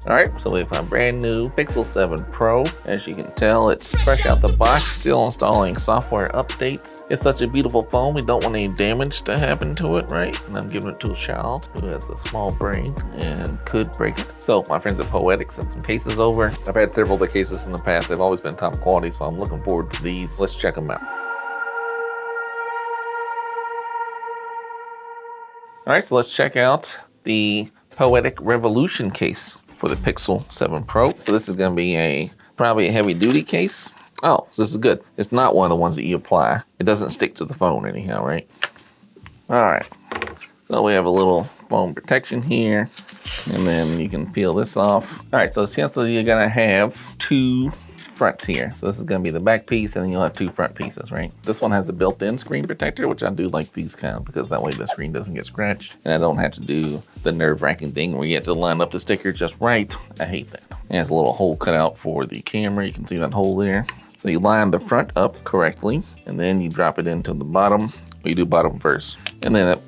All right, so we have a brand new Pixel 7 Pro. As you can tell, it's fresh out the box, still installing software updates. It's such a beautiful phone, we don't want any damage to happen to it, right? And I'm giving it to a child who has a small brain and could break it. So my friends at Poetic sent some cases over. I've had several of the cases in the past. They've always been top quality, so I'm looking forward to these. Let's check them out. All right, so let's check out the Poetic Revolution case for the Pixel 7 Pro. So this is gonna be probably a heavy duty case. Oh, so this is good. It's not one of the ones that you apply. It doesn't stick to the phone anyhow, right? All right, so we have a little foam protection here, and then you can peel this off. All right, so essentially you're gonna have two fronts here. So this is gonna be the back piece, and then you'll have two front pieces, right? This one has a built-in screen protector, which I do like these kind, because that way the screen doesn't get scratched, and I don't have to do the nerve-wracking thing where you have to line up the sticker just right. I hate that. And it has a little hole cut out for the camera. You can see that hole there. So you line the front up correctly, and then you drop it into the bottom. Well, you do bottom first, and then it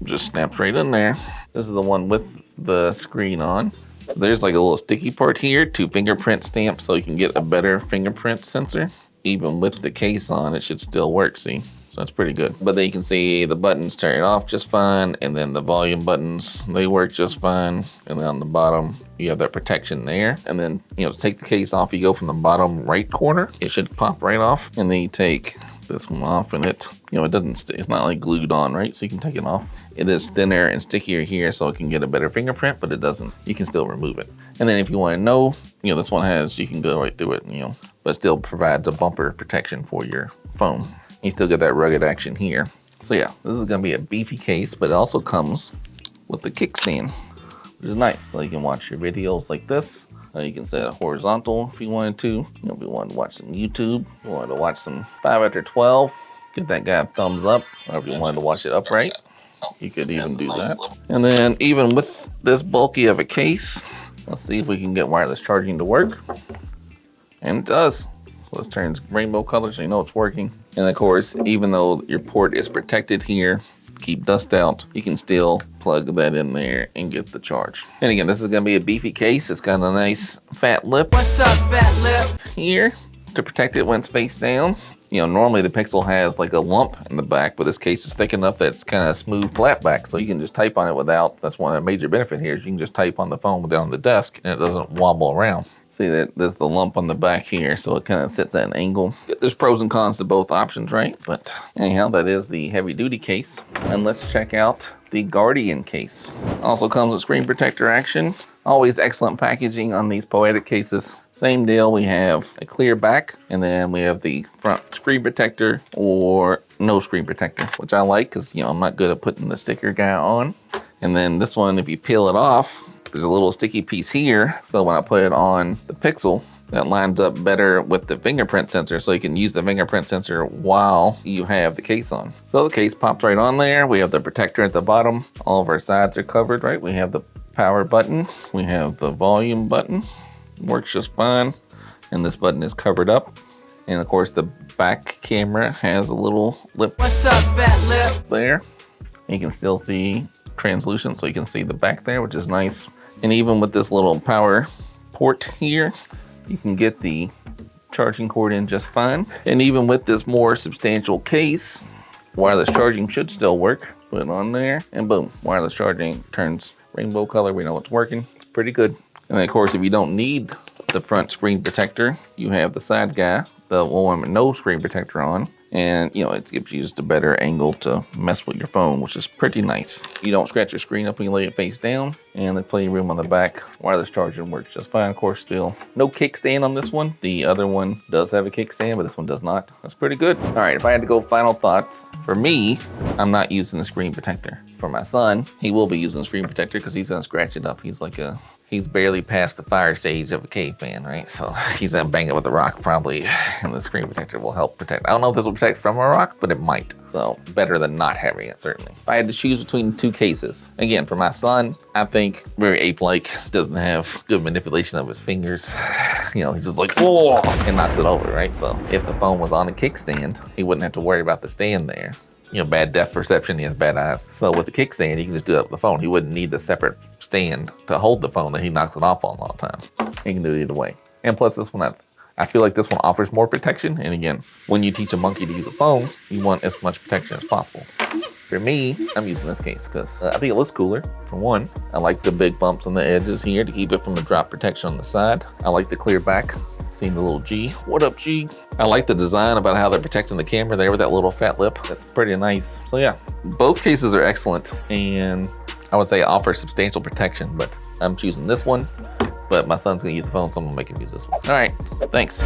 just snaps right in there. This is the one with the screen on. So there's like a little sticky part here to fingerprint stamp, so you can get a better fingerprint sensor. Even with the case on, it should still work, see? So that's pretty good. But then you can see the buttons turn off just fine, and then the volume buttons, they work just fine. And then on the bottom, you have that protection there. And then, you know, to take the case off, you go from the bottom right corner. It should pop right off. And then you take this one off, and it, you know, it doesn't, it's not like glued on, right? So you can take it off. It is thinner and stickier here, so it can get a better fingerprint, but it doesn't, you can still remove it. And then if you want to know, you know, this one has, you can go right through it, you know, but still provides a bumper protection for your phone. You still get that rugged action here. So yeah, this is gonna be a beefy case, but it also comes with the kickstand, which is nice. So you can watch your videos like this. You can set it horizontal if you wanted to. You know, if you wanted to watch some YouTube, if you wanted to watch some 5 after 12, give that guy a thumbs up. Or if you wanted to watch it upright, you could even do that. And then even with this bulky of a case, let's see if we can get wireless charging to work. And it does. So this turns rainbow color, so you know it's working. And of course, even though your port is protected here, keep dust out, you can still plug that in there and get the charge. And again, this is gonna be a beefy case. It's got a nice fat lip. What's up, fat lip? Here to protect it when it's face down. You know, normally the Pixel has like a lump in the back, but this case is thick enough that it's kind of smooth flat back, so you can just type on it without, that's one of the major benefit here, is you can just type on the phone without on the desk and it doesn't wobble around. See that there's the lump on the back here, so it kind of sits at an angle. There's pros and cons to both options, right? But anyhow, that is the heavy duty case. And let's check out the Guardian case. Also comes with screen protector action. Always excellent packaging on these Poetic cases. Same deal, we have a clear back, and then we have the front screen protector or no screen protector, which I like because, you know, I'm not good at putting the sticker guy on. And then this one, if you peel it off, there's a little sticky piece here, so when I put it on the Pixel, that lines up better with the fingerprint sensor, so you can use the fingerprint sensor while you have the case on. So the case pops right on there. We have the protector at the bottom. All of our sides are covered, right? We have the power button. We have the volume button. Works just fine. And this button is covered up. And of course, the back camera has a little lip. What's up, fat lip? There. You can still see translucent, so you can see the back there, which is nice. And even with this little power port here, you can get the charging cord in just fine. And even with this more substantial case, wireless charging should still work. Put it on there, and boom, wireless charging turns rainbow color. We know it's working. It's pretty good. And then of course, if you don't need the front screen protector, you have the side guy, the one with no screen protector on. And, you know, it gives you just a better angle to mess with your phone, which is pretty nice. You don't scratch your screen up when you lay it face down, and there's plenty of room on the back. Wireless charging works just fine, of course, still. No kickstand on this one. The other one does have a kickstand, but this one does not. That's pretty good. All right, if I had to go final thoughts, for me, I'm not using the screen protector. For my son, he will be using the screen protector because he's gonna scratch it up. He's barely past the fire stage of a caveman, right? So he's gonna bang it with a rock probably, and the screen protector will help protect. I don't know if this will protect from a rock, but it might. So better than not having it, certainly. If I had to choose between two cases, again, for my son, I think very ape-like, doesn't have good manipulation of his fingers. You know, he's just like, whoa, and knocks it over, right? So if the phone was on a kickstand, he wouldn't have to worry about the stand there. bad depth perception. He has bad eyes. So with the kickstand, he can just do that with the phone. He wouldn't need the separate stand to hold the phone that he knocks it off on all the time. He can do it either way. And plus this one, I feel like this one offers more protection. And again, when you teach a monkey to use a phone, you want as much protection as possible. For me, I'm using this case because I think it looks cooler. For one, I like the big bumps on the edges here to keep it from the drop protection on the side. I like the clear back. Seeing the little G. What up, G? I like the design about how they're protecting the camera there with that little fat lip. That's pretty nice. So yeah, both cases are excellent, and I would say offer substantial protection, but I'm choosing this one, but my son's gonna use the phone, so I'm gonna make him use this one. All right, thanks.